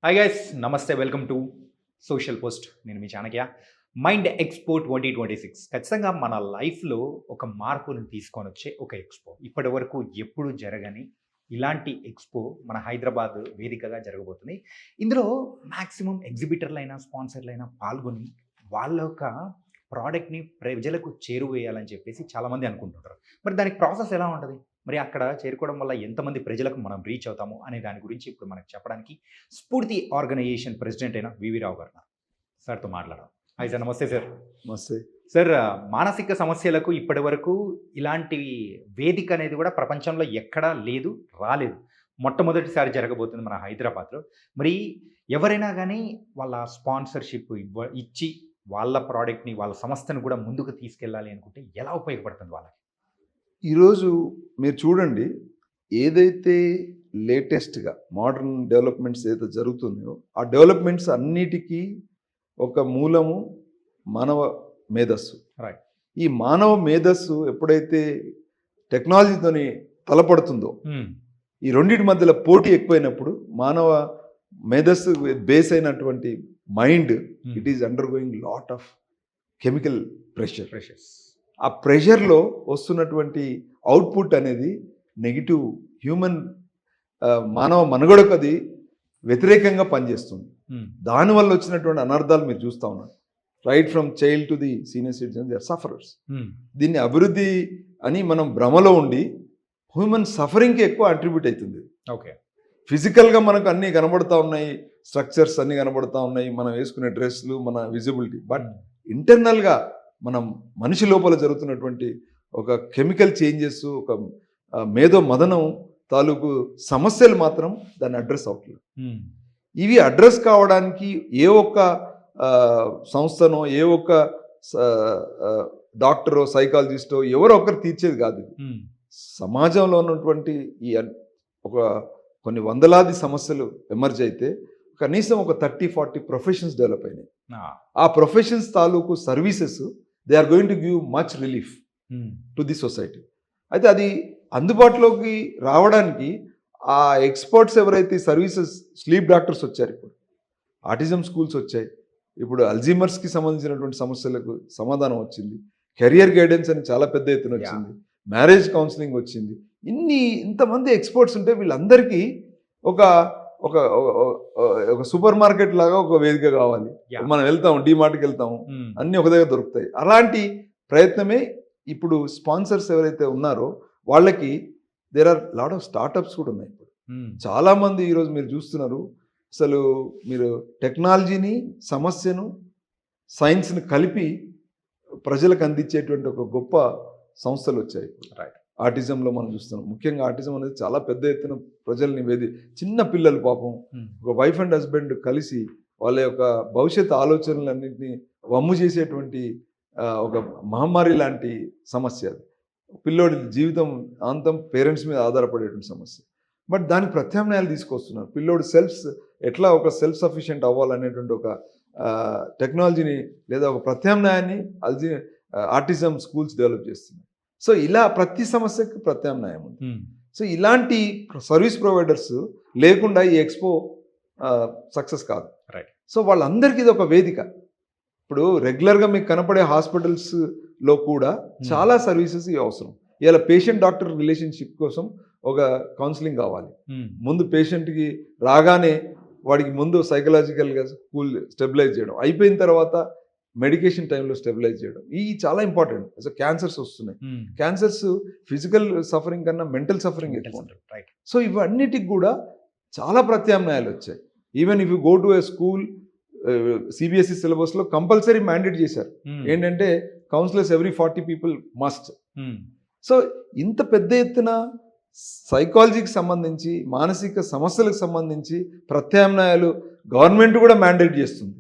Hi guys, నమస్తే. Welcome to social post. నేను మీ Chanakya. Mind expo 2026 ఖచ్చితంగా మన లైఫ్లో ఒక మార్పుని తీసుకొని వచ్చే ఒక ఎక్స్పో. ఇప్పటి వరకు ఎప్పుడు జరగని ఇలాంటి ఎక్స్పో మన హైదరాబాద్ వేదికగా జరగబోతుంది. ఇందులో మ్యాక్సిమం ఎగ్జిబిటర్లైనా స్పాన్సర్లైనా పాల్గొని వాళ్ళ యొక్క ప్రోడక్ట్ని ప్రజలకు చేరువేయాలని చెప్పేసి చాలామంది అనుకుంటుంటారు. మరి దానికి ప్రాసెస్ ఎలా ఉంటుంది? మరి అక్కడ చేరుకోవడం వల్ల ఎంతమంది ప్రజలకు మనం రీచ్ అవుతాము అనే దాని గురించి ఇప్పుడు మనకు చెప్పడానికి స్ఫూర్తి ఆర్గనైజేషన్ ప్రెసిడెంట్ అయిన వివి రావు గారు సార్తో మాట్లాడాం. హాయ్ సార్, నమస్తే సార్. నమస్తే సార్, మానసిక సమస్యలకు ఇప్పటి వరకు ఇలాంటి వేదిక అనేది కూడా ప్రపంచంలో ఎక్కడా లేదు, రాలేదు. మొట్టమొదటిసారి జరగబోతుంది మన హైదరాబాద్లో. మరి ఎవరైనా కానీ వాళ్ళ స్పాన్సర్షిప్ ఇచ్చి వాళ్ళ ప్రోడక్ట్ని, వాళ్ళ సంస్థను కూడా ముందుకు తీసుకెళ్ళాలి అనుకుంటే ఎలా ఉపయోగపడుతుంది వాళ్ళకి? ఈరోజు మీరు చూడండి, ఏదైతే లేటెస్ట్గా మోడర్న్ డెవలప్మెంట్స్ ఏదైతే జరుగుతున్నాయో ఆ డెవలప్మెంట్స్ అన్నిటికీ ఒక మూలము మానవ మేధస్సు. రైట్. ఈ మానవ మేధస్సు ఎప్పుడైతే టెక్నాలజీతోని తలపడుతుందో, ఈ రెండింటి మధ్యలో పోటీ ఎక్కువైనప్పుడు మానవ మేధస్సు బేస్ అయినటువంటి mind it is undergoing lot of chemical pressures. ఆ ప్రెషర్లో వస్తున్నటువంటి అవుట్పుట్ అనేది నెగిటివ్ హ్యూమన్ మానవ మనుగడకు అది వ్యతిరేకంగా పనిచేస్తుంది. దానివల్ల వచ్చినటువంటి అనర్థాలు మీరు చూస్తూ ఉన్నారు. Right from child to the senior citizen they are sufferers. దీన్ని అభివృద్ధి అని మనం భ్రమలో ఉండి హ్యూమన్ సఫరింగ్కి ఎక్కువ అట్రిబ్యూట్ అవుతుంది. ఓకే. ఫిజికల్గా మనకు అన్నీ కనబడుతూ ఉన్నాయి, స్ట్రక్చర్స్ అన్నీ కనబడుతూ ఉన్నాయి, మనం వేసుకునే డ్రెస్లు, మన విజిబిలిటీ. బట్ ఇంటర్నల్గా మనం మనిషి లోపల జరుగుతున్నటువంటి ఒక కెమికల్ చేంజెస్, ఒక మేధో మదనం తాలూకు సమస్యలు మాత్రం దాన్ని అడ్రస్ అవుతుంది. ఇవి అడ్రస్ కావడానికి ఏ ఒక్క సంస్థనో, ఏ ఒక్క డాక్టరో, సైకాలజిస్టో ఎవరో ఒకరు తీర్చేది కాదు. సమాజంలో ఉన్నటువంటి ఈ ఒక కొన్ని వందలాది సమస్యలు ఎమర్జ్ అయితే కనీసం ఒక 30-40 ప్రొఫెషన్స్ డెవలప్ అయినాయి. ఆ ప్రొఫెషన్స్ తాలూకు services they are going to give much relief to the society. అయితే అది అందుబాటులోకి రావడానికి ఆ ఎక్స్పర్ట్స్ ఎవరైతే సర్వీసెస్, స్లీప్ డాక్టర్స్ వచ్చారు, ఇప్పుడు ఆటిజం స్కూల్స్ వచ్చాయి, ఇప్పుడు అల్జీమర్స్కి సంబంధించినటువంటి సమస్యలకు సమాధానం వచ్చింది, కెరియర్ గైడెన్స్ అని చాలా పెద్ద ఎత్తున వచ్చింది, మ్యారేజ్ కౌన్సిలింగ్ వచ్చింది. ఇంతమంది ఎక్స్పర్ట్స్ ఉంటే వీళ్ళందరికీ ఒక ఒక ఒక సూపర్ మార్కెట్ లాగా ఒక వేదిక కావాలి. మనం వెళ్తాము, డీమార్ట్కి వెళ్తాము, అన్నీ ఒక దగ్గర దొరుకుతాయి. అలాంటి ప్రయత్నమే ఇప్పుడు స్పాన్సర్స్ ఎవరైతే ఉన్నారో వాళ్ళకి there are lot of startups కూడా ఉన్నాయి. ఇప్పుడు చాలామంది ఈరోజు మీరు చూస్తున్నారు, అసలు మీరు టెక్నాలజీని, సమస్యను, సైన్స్ని కలిపి ప్రజలకు అందించేటువంటి ఒక గొప్ప సంస్థలు వచ్చాయి. రైట్. ఆటిజంలో మనం చూస్తున్నాం. ముఖ్యంగా ఆటిజం అనేది చాలా పెద్ద ఎత్తున ప్రజల్ని చిన్న పిల్లలు పాపం ఒక వైఫ్ అండ్ హస్బెండ్ కలిసి వాళ్ళ యొక్క భవిష్యత్ ఆలోచనలన్నింటినీ వమ్ము చేసేటువంటి ఒక మహమ్మారి లాంటి సమస్య. పిల్లోడి జీవితం అంతం పేరెంట్స్ మీద ఆధారపడేటువంటి సమస్య. బట్ దానికి ప్రత్యామ్నాయాలు తీసుకొస్తున్నారు. పిల్లోడు ఎట్లా ఒక సెల్ఫ్ సఫిషియెంట్ అవ్వాలనేటువంటి ఒక టెక్నాలజీని లేదా ఒక ప్రత్యామ్నాయాన్ని ఆటిజం స్కూల్స్ డెవలప్ చేస్తున్నారు. సో ఇలా ప్రతి సమస్యకు ప్రత్యామ్నాయం ఉంది. సో ఇలాంటి సర్వీస్ ప్రొవైడర్స్ లేకుండా ఈ ఎక్స్పో సక్సెస్ కాదు. రైట్. సో వాళ్ళందరికీ ఇది ఒక వేదిక. ఇప్పుడు రెగ్యులర్గా మీకు కనపడే హాస్పిటల్స్లో కూడా చాలా సర్వీసెస్ అవసరం. ఇలా పేషెంట్ డాక్టర్ రిలేషన్షిప్ కోసం ఒక కౌన్సిలింగ్ కావాలి. ముందు పేషెంట్కి రాగానే వాడికి ముందు సైకలాజికల్గా స్టెబిలైజ్ చేయడం, అయిపోయిన తర్వాత మెడికేషన్ టైంలో స్టెబిలైజ్ చేయడం, ఇవి చాలా ఇంపార్టెంట్. అసలు క్యాన్సర్స్ వస్తున్నాయి. క్యాన్సర్స్ ఫిజికల్ సఫరింగ్ కన్నా మెంటల్ సఫరింగ్ ఎక్కువ ఉంటుంది. రైట్. సో ఇవన్నిటికి కూడా చాలా ప్రత్యామ్నాయాలు వచ్చాయి. Even if you go to a school, CBSE సిలబస్లో కంపల్సరీ మ్యాండేట్ చేశారు. ఏంటంటే counsellors every 40 people must. So ఇంత పెద్ద ఎత్తున సైకాలజీకి సంబంధించి, మానసిక సమస్యలకు సంబంధించి ప్రత్యామ్నాయాలు గవర్నమెంట్ కూడా మ్యాండేట్ చేస్తుంది.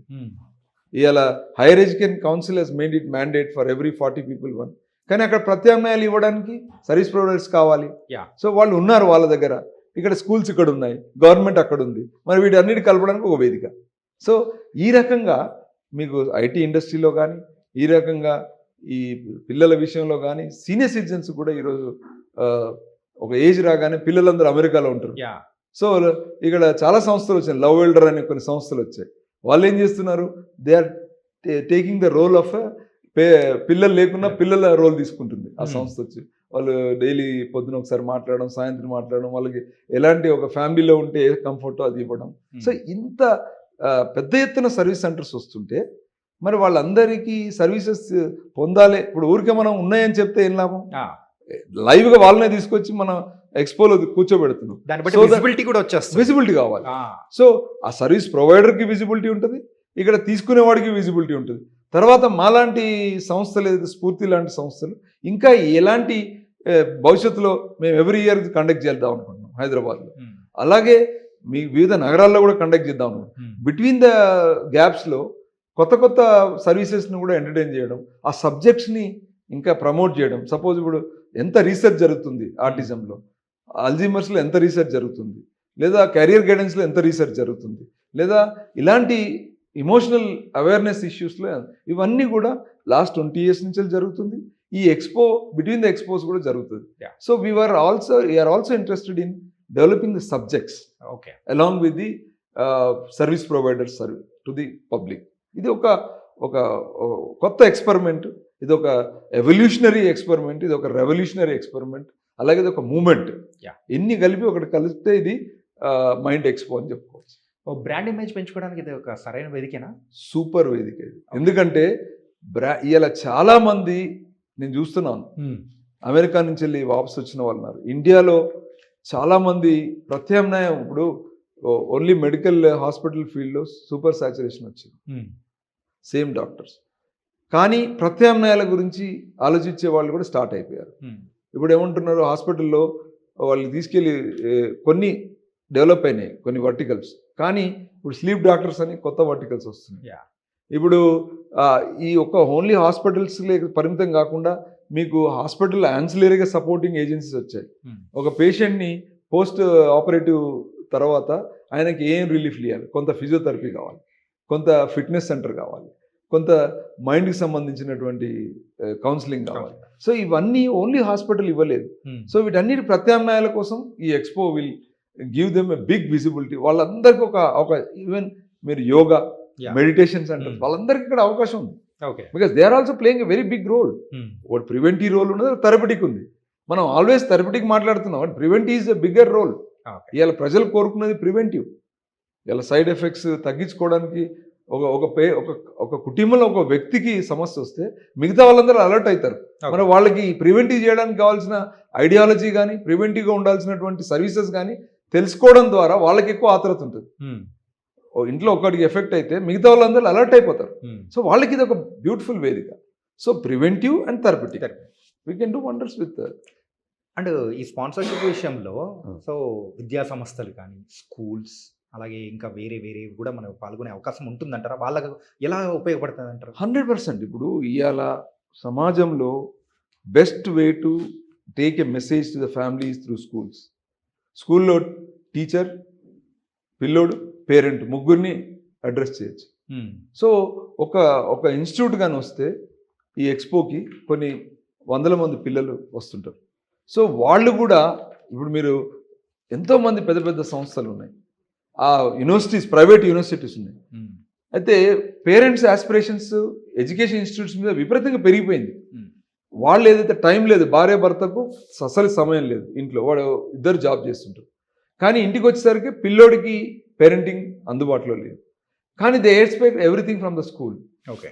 ఇవాళ higher education council has made it mandate for every 40 people one. కానీ అక్కడ ప్రత్యామ్నాయాలు ఇవ్వడానికి సర్వీస్ ప్రొవైడర్స్ కావాలి. సో వాళ్ళు ఉన్నారు వాళ్ళ దగ్గర. ఇక్కడ స్కూల్స్ ఇక్కడ ఉన్నాయి, గవర్నమెంట్ అక్కడ ఉంది. మరి వీటన్నిటి కలపడానికి ఒక వేదిక. సో ఈ రకంగా మీకు ఐటీ ఇండస్ట్రీలో కానీ, ఈ రకంగా ఈ పిల్లల విషయంలో కానీ, సీనియర్ సిటిజన్స్ కూడా ఈరోజు ఒక ఏజ్ రాగానే పిల్లలందరూ అమెరికాలో ఉంటారు. సో ఇక్కడ చాలా సంస్థలు వచ్చాయి, లవ్ వెల్డర్ అనే కొన్ని సంస్థలు వచ్చాయి. వాళ్ళు ఏం చేస్తున్నారు, they are taking the role of పిల్లలు లేకున్నా పిల్లల రోల్ తీసుకుంటుంది ఆ సంస్థ వచ్చి. వాళ్ళు డైలీ పొద్దున ఒకసారి మాట్లాడడం, సాయంత్రం మాట్లాడడం, వాళ్ళకి ఎలాంటి ఒక ఫ్యామిలీలో ఉంటే ఏ కంఫర్టో అది ఇవ్వడం. సో ఇంత పెద్ద ఎత్తున సర్వీస్ సెంటర్స్ వస్తుంటే మరి వాళ్ళందరికీ సర్వీసెస్ పొందాలి. ఇప్పుడు ఊరికే మనం ఉన్నాయని చెప్తే ఏం లాభం, లైవ్గా వాళ్ళనే తీసుకొచ్చి మనం ఎక్స్పోలో కూర్చోబెడుతున్నాం. దాన్ని బట్టి విజిబిలిటీ కూడా వచ్చేస్తుంది. విజిబిలిటీ కావాలి. సో ఆ సర్వీస్ ప్రొవైడర్కి విజిబిలిటీ ఉంటుంది, ఇక్కడ తీసుకునేవాడికి విజిబిలిటీ ఉంటుంది. తర్వాత మాలాంటి సంస్థలు, ఏదైతే స్ఫూర్తి లాంటి సంస్థలు ఇంకా ఎలాంటి భవిష్యత్తులో మేము ఎవ్రీ ఇయర్ కండక్ట్ చేద్దాం అనుకుంటున్నాం హైదరాబాద్లో. అలాగే మీ వివిధ నగరాల్లో కూడా కండక్ట్ చేద్దాం అనుకుంటున్నాం. బిట్వీన్ ద గ్యాప్స్లో కొత్త కొత్త సర్వీసెస్ని కూడా ఎంటర్టైన్ చేయడం, ఆ సబ్జెక్ట్స్ని ఇంకా ప్రమోట్ చేయడం. సపోజ్ ఇప్పుడు ఎంత రీసెర్చ్ జరుగుతుంది ఆటిజంలో, అల్జీమర్స్లో ఎంత రీసెర్చ్ జరుగుతుంది, లేదా కెరియర్ గైడెన్స్లో ఎంత రీసెర్చ్ జరుగుతుంది, లేదా ఇలాంటి ఇమోషనల్ అవేర్నెస్ ఇష్యూస్లో ఇవన్నీ కూడా లాస్ట్ 20 years నుంచి జరుగుతుంది. ఈ ఎక్స్పో, బిట్వీన్ ద ఎక్స్పోస్ కూడా జరుగుతుంది. So we are also interested in developing the subjects along with the service providers to the public. ఇది ఒక కొత్త ఎక్స్పెరిమెంట్, ఇది ఒక ఎవల్యూషనరీ ఎక్స్పెరిమెంట్, ఇది ఒక రెవల్యూషనరీ ఎక్స్పెరిమెంట్, అలాగే ఇది ఒక మూమెంట్. ఎన్ని కలిపి ఒకటి కలిపితే ఇది మైండ్ ఎక్స్పో అని చెప్పుకోవచ్చు. బ్రాండ్ ఇమేజ్ పెంచుకోవడానికి ఇది ఒక సరైన వేదికేనా? సూపర్ వేదిక ఇది. ఎందుకంటే ఇలా చాలా మంది నేను చూస్తున్నాను, అమెరికా నుంచి వెళ్ళి వాపసు వచ్చిన వాళ్ళు ఉన్నారు. ఇండియాలో చాలా మంది ప్రత్యామ్నాయం, ఇప్పుడు ఓన్లీ మెడికల్ హాస్పిటల్ ఫీల్డ్లో సూపర్ సాచురేషన్ వచ్చింది, సేమ్ డాక్టర్స్, కానీ ప్రత్యామ్నాయాల గురించి ఆలోచించే వాళ్ళు కూడా స్టార్ట్ అయిపోయారు. ఇప్పుడు ఏమంటున్నారు, హాస్పిటల్లో వాళ్ళు తీసుకెళ్ళి కొన్ని డెవలప్ అయినాయి కొన్ని వర్టికల్స్, కానీ ఇప్పుడు స్లీప్ డాక్టర్స్ అని కొత్త వర్టికల్స్ వస్తున్నాయి. ఇప్పుడు ఈ ఓన్లీ హాస్పిటల్స్ పరిమితం కాకుండా మీకు హాస్పిటల్ యాన్సిలరీగా సపోర్టింగ్ ఏజెన్సీస్ వచ్చాయి. ఒక పేషెంట్ని పోస్ట్ ఆపరేటివ్ తర్వాత ఆయనకి ఏం రిలీఫ్ ఇవ్వాలి, కొంత ఫిజియోథెరపీ కావాలి, కొంత ఫిట్నెస్ సెంటర్ కావాలి, కొంత మైండ్కి సంబంధించినటువంటి కౌన్సిలింగ్ కావాలి. సో ఇవన్నీ ఓన్లీ హాస్పిటల్ ఇవ్వలేదు. సో వీటన్నిటి ప్రత్యామ్నాయాల కోసం ఈ expo will give them a big visibility. వాళ్ళందరికీ ఒక ఈవెన్ మీరు యోగా, మెడిటేషన్ సెంటర్, వాళ్ళందరికీ ఇక్కడ అవకాశం ఉంది. Because they are also playing a very big role. ఒకటి ప్రివెంటివ్ రోల్ ఉన్నది, థెరపటిక్ ఉంది. మనం ఆల్వేస్ థెరపటిక్ మాట్లాడుతున్నాం, but preventive is a bigger role. ఇవాళ ప్రజలు కోరుకున్నది ప్రివెంటివ్. ఇలా సైడ్ ఎఫెక్ట్స్ తగ్గించుకోవడానికి ఒక కుటుంబంలో ఒక వ్యక్తికి సమస్య వస్తే మిగతా వాళ్ళందరూ అలర్ట్ అవుతారు. మరి వాళ్ళకి ప్రివెంటివ్ చేయడానికి కావాల్సిన ఐడియాలజీ కానీ, ప్రివెంటివ్గా ఉండాల్సినటువంటి సర్వీసెస్ కానీ తెలుసుకోవడం ద్వారా వాళ్ళకి ఎక్కువ ఆతృత ఉంటుంది. ఇంట్లో ఒకటికి ఎఫెక్ట్ అయితే మిగతా వాళ్ళందరూ అలర్ట్ అయిపోతారు. సో వాళ్ళకి ఇది ఒక బ్యూటిఫుల్ వేదిక. So preventive and therapeutic, we can do wonders with. And ఈ స్పాన్సర్షిప్ విషయంలో సో విద్యా సంస్థలు కానీ, స్కూల్స్, అలాగే ఇంకా వేరే కూడా మనం పాల్గొనే అవకాశం ఉంటుందంటారా? వాళ్ళకు ఎలా ఉపయోగపడుతుంది అంటారు? 100%. ఇప్పుడు ఇవాళ సమాజంలో best way to take a message to the families through schools. స్కూల్లో టీచర్, పిల్లోడు, పేరెంట్ ముగ్గురిని అడ్రస్ చేయొచ్చు. సో ఒక ఇన్స్టిట్యూట్ కానీ వస్తే ఈ ఎక్స్పోకి కొన్ని 100 మంది పిల్లలు వస్తుంటారు. సో వాళ్ళు కూడా, ఇప్పుడు మీరు ఎంతోమంది పెద్ద పెద్ద సంస్థలు ఉన్నాయి, ఆ యూనివర్సిటీస్, ప్రైవేట్ యూనివర్సిటీస్ ఉన్నాయి. అయితే పేరెంట్స్ ఆస్పిరేషన్స్ ఎడ్యుకేషన్ ఇన్స్టిట్యూట్స్ మీద విపరీతంగా పెరిగిపోయింది. వాళ్ళు ఏదైతే టైం లేదు, భార్య భర్తకు అసలు సమయం లేదు, ఇంట్లో వాడు ఇద్దరు జాబ్ చేస్తుంటారు, కానీ ఇంటికి వచ్చేసరికి పిల్లోడికి పేరెంటింగ్ అందుబాటులో లేదు. కానీ they expect everything from the school.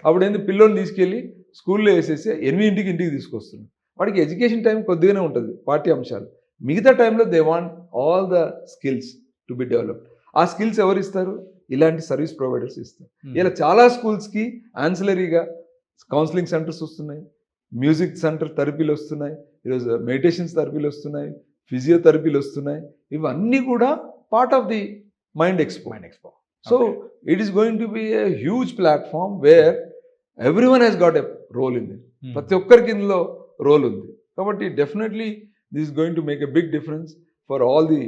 అప్పుడు ఏంది, పిల్లోని తీసుకెళ్ళి స్కూల్లో వేసేసి 8 ఇంటికి తీసుకొస్తుంది. వాడికి ఎడ్యుకేషన్ టైం కొద్దిగానే ఉంటుంది, పాఠ్య అంశాలు. మిగతా టైంలో they want all the skills to be developed. ఆ స్కిల్స్ ఎవరు ఇస్తారు? ఇలాంటి సర్వీస్ ప్రొవైడర్స్ ఇస్తారు. ఇలా చాలా స్కూల్స్కి యాన్సిలరీగా కౌన్సిలింగ్ సెంటర్స్ వస్తున్నాయి, మ్యూజిక్ సెంటర్ థెరపీలు వస్తున్నాయి, ఈరోజు మెడిటేషన్స్ థెరపీలు వస్తున్నాయి, ఫిజియోథెరపీలు వస్తున్నాయి. ఇవన్నీ కూడా part of the mind expo. So it is going to be a huge platform where everyone has got a role in it. ప్రతి ఒక్కరికి ఇందులో రోల్ ఉంది. కాబట్టి definitely this is going to make a big difference for all the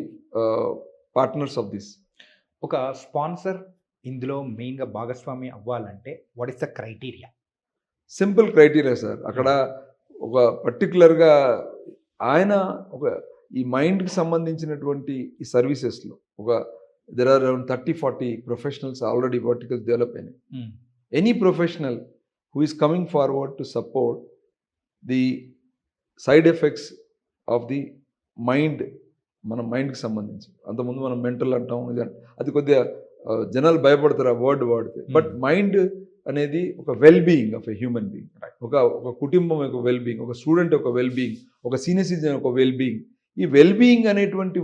partners of this. ఒక sponsor ఇందులో మెయిన్గా భాగస్వామి అవ్వాలంటే what is the criteria? Simple criteria sir. అక్కడ ఒక పర్టికులర్గా ఆయన ఈ మైండ్కి సంబంధించినటువంటి ఈ సర్వీసెస్లో there are around 30-40 professionals already verticals develop అయినాయి. Any professional who is coming forward to support the side effects of the mind, మన మైండ్కి సంబంధించి. అంతకుముందు మనం మెంటల్ అంటాం, అది కొద్దిగా జనాలు భయపడతారు ఆ వర్డ్ వాడితే. బట్ మైండ్ అనేది ఒక well being of a human being, ఒక కుటుంబం యొక్క వెల్ బీయింగ్, ఒక స్టూడెంట్ ఒక వెల్ బీయింగ్, ఒక సీనియర్ సిటిజన్ ఒక వెల్ బీయింగ్. ఈ వెల్ బీయింగ్ అనేటువంటి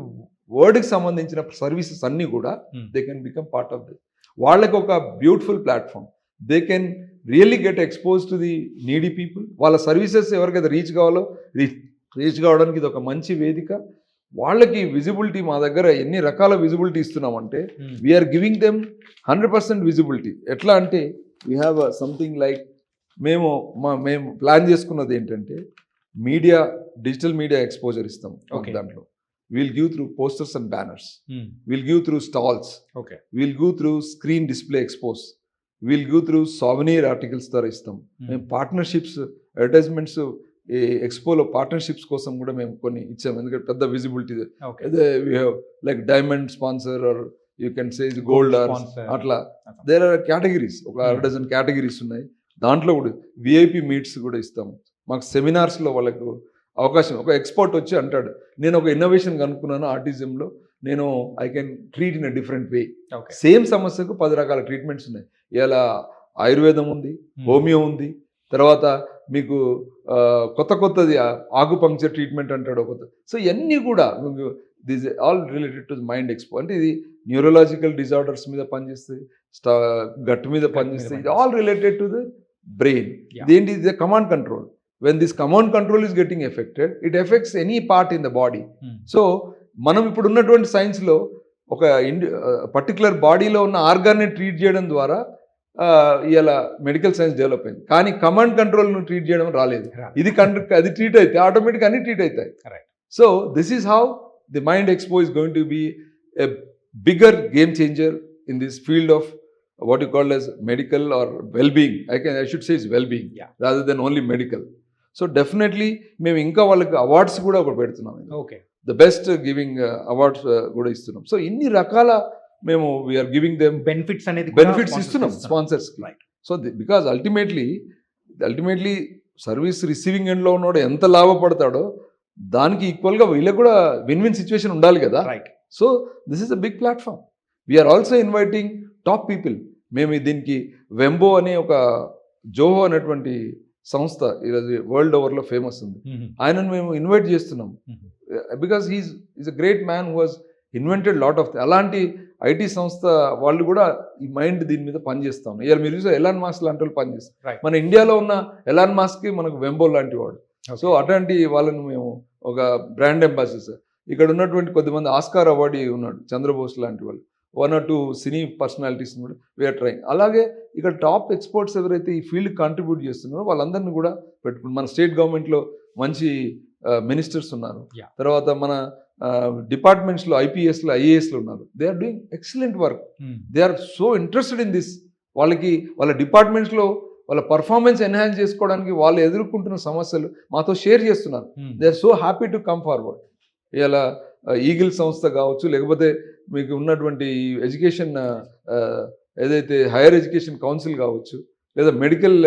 వర్డ్కి సంబంధించిన సర్వీసెస్ అన్నీ కూడా they can become part of this. వాళ్ళకి ఒక beautiful platform, they can really get expose to the needy people. వాళ్ళ సర్వీసెస్ ఎవరికైతే రీచ్ కావాలో రీచ్ కావడానికి ఇది ఒక మంచి వేదిక. వాళ్ళకి విజిబిలిటీ మా దగ్గర ఎన్ని రకాల విజిబిలిటీ ఇస్తున్నామంటే వీఆర్ గివింగ్ దెమ్ 100% విజిబిలిటీ. ఎట్లా అంటే వీ హ్యావ్ సంథింగ్ లైక్ మేము ప్లాన్ చేసుకున్నది ఏంటంటే డిజిటల్ మీడియా ఎక్స్పోజర్ ఇస్తాం. దాంట్లో we'll give through posters and banners, we'll give through stalls, we'll give through screen display expose, we'll give through souvenir articles ద్వారా ఇస్తాం. మేము పార్ట్నర్షిప్స్, అడ్వర్టైజ్మెంట్స్, ఈ ఎక్స్పోలో partnerships కోసం కూడా మేము కొన్ని ఇచ్చాము. ఎందుకంటే పెద్ద విజిబిలిటీ అదే we have like diamond sponsor or you can say gold or అట్లా దేర్ ఆర్ కేటగిరీస్. ఒక 6 కేటగిరీస్ ఉన్నాయి. దాంట్లో కూడా విఐపి మీట్స్ కూడా ఇస్తాము. మాకు సెమినార్స్లో వాళ్ళకు అవకాశం, ఒక ఎక్స్పర్ట్ వచ్చి అంటాడు నేను ఒక ఇన్నోవేషన్ కనుక్కున్నాను ఆర్టిజంలో, నేను I can treat in a different way. Same సమస్యకు 10 రకాల ట్రీట్మెంట్స్ ఉన్నాయి. ఇలా ఆయుర్వేదం ఉంది, హోమియో ఉంది, తర్వాత మీకు కొత్తది ఆకుపంక్చర్ ట్రీట్మెంట్ అంటాడు కొత్త. సో ఇవన్నీ కూడా this all related to mind expo. అంటే ఇది న్యూరలాజికల్ డిజార్డర్స్ మీద పనిచేస్తుంది, గట్ మీద పనిచేస్తుంది. ఇది all related to the brain. ఇదేంటి, ఇది command control. When this command control is getting affected, it effects any part in the body. So మనం ఇప్పుడు ఉన్నటువంటి సైన్స్లో ఒక పర్టికులర్ బాడీలో ఉన్న ఆర్గాన్ని ట్రీట్ చేయడం ద్వారా ఇలా మెడికల్ సైన్స్ డెవలప్ అయింది. కానీ కమాండ్ కంట్రోల్ను ట్రీట్ చేయడం రాలేదు. అది ట్రీట్ అయితే ఆటోమేటిక్ అన్ని ట్రీట్ అవుతాయి. So this is how the mind expo is going to B a bigger game changer in this field of what you call as medical or well-being. I should say it's well-being rather than only medical. So definitely మేము ఇంకా వాళ్ళకి awards కూడా ఒకటి పెడుతున్నాం. The best giving awards కూడా ఇస్తున్నాం. So ఇన్ని రకాల మేము వీఆర్ గివింగ్ దెమ్ బెనిఫిట్స్ ఇస్తున్నాం స్పాన్సర్స్కి. So because ultimately service receiving ఎండ్లో ఉన్నాడు ఎంత లాభపడతాడో దానికి ఈక్వల్గా వీళ్ళకి కూడా విన్ సిచ్యువేషన్ ఉండాలి కదా. So this is a big platform. We are also inviting top people. మేము దీనికి వెంబో అనే ఒక జోహో అనేటువంటి సంస్థ ఈరోజు వరల్డ్ ఓవర్లో ఫేమస్ ఉంది, ఆయనను మేము ఇన్వైట్ చేస్తున్నాం. Because is a great man who has invented lot of IT సంస్థ వాళ్ళు కూడా ఈ మైండ్ దీని మీద పనిచేస్తాం. ఇవాళ మీరు చూసే ఎలాన్ మాస్క్ లాంటి వాళ్ళు పనిచేస్తాం. మన ఇండియాలో ఉన్న ఎలాన్ మాస్క్కి మనకు వెంబో లాంటి వాడు. సో అట్లాంటి వాళ్ళను మేము ఒక బ్రాండ్ అంబాసిడర్. ఇక్కడ ఉన్నటువంటి కొద్దిమంది ఆస్కార్ అవార్డీ ఉన్నాడు, చంద్రబోస్ లాంటి వాళ్ళు, 1 or 2 సినీ పర్సనాలిటీస్ కూడా వీఆర్ ట్రైంగ్. అలాగే ఇక్కడ టాప్ ఎక్స్పర్ట్స్ ఎవరైతే ఈ ఫీల్డ్ కాంట్రిబ్యూట్ చేస్తున్నారో వాళ్ళందరినీ కూడా పెట్టుకుని మన స్టేట్ గవర్నమెంట్లో మంచి మినిస్టర్స్ ఉన్నారు, తర్వాత మన డిపార్ట్మెంట్స్లో ఐపీఎస్లో ఐఏఎస్లో ఉన్నారు. They are doing excellent work. They are so interested in this. వాళ్ళ డిపార్ట్మెంట్స్లో వాళ్ళ పర్ఫార్మెన్స్ ఎన్హాన్స్ చేసుకోవడానికి వాళ్ళు ఎదుర్కొంటున్న సమస్యలు మాతో షేర్ చేస్తున్నారు. They are so happy to come forward. ఇలా ఈగిల్ సంస్థ కావచ్చు, లేకపోతే మీకు ఉన్నటువంటి ఎడ్యుకేషన్ ఏదైతే హైయర్ ఎడ్యుకేషన్ కౌన్సిల్ కావచ్చు, లేదా మెడికల్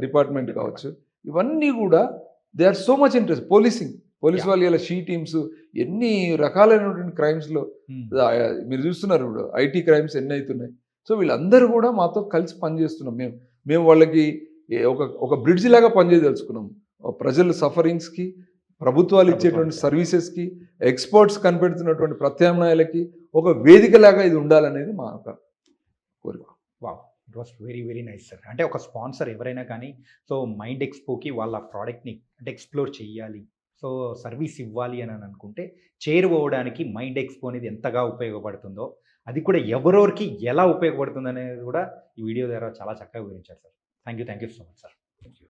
డిపార్ట్మెంట్ కావచ్చు, ఇవన్నీ కూడా they are so much interest. Police వాళ్ళు ఇలా షీ టీమ్స్ ఎన్ని రకాలైనటువంటి క్రైమ్స్లో మీరు చూస్తున్నారు ఇప్పుడు ఐటీ క్రైమ్స్ ఎన్ని అవుతున్నాయి. సో వీళ్ళందరూ కూడా మాతో కలిసి పనిచేస్తున్నాం. మేము వాళ్ళకి ఒక బ్రిడ్జ్ లాగా పనిచేయదలుచుకున్నాం. ప్రజల సఫరింగ్స్కి, ప్రభుత్వాలు ఇచ్చేటువంటి సర్వీసెస్కి, ఎక్స్పర్ట్స్ కనిపెడుతున్నటువంటి ప్రత్యామ్నాయాలకి ఒక వేదికలాగా ఇది ఉండాలనేది మా కోరిక. Wow, it was very very nice sir. అంటే ఒక స్పాన్సర్ ఎవరైనా కానీ సో మైండ్ ఎక్స్పోకి వాళ్ళ ప్రోడక్ట్ని అంటే ఎక్స్ప్లోర్ చేయాలి, సో సర్వీస్ ఇవ్వాలి అని అనుకుంటే చేరుకోవడానికి మైండ్ ఎక్స్పో అనేది ఎంతగా ఉపయోగపడుతుందో, అది కూడా ఎవరెవరికి ఎలా ఉపయోగపడుతుంది అనేది కూడా ఈ వీడియో ద్వారా చాలా చక్కగా వివరించారు sir. Thank you so much sir. Thank you.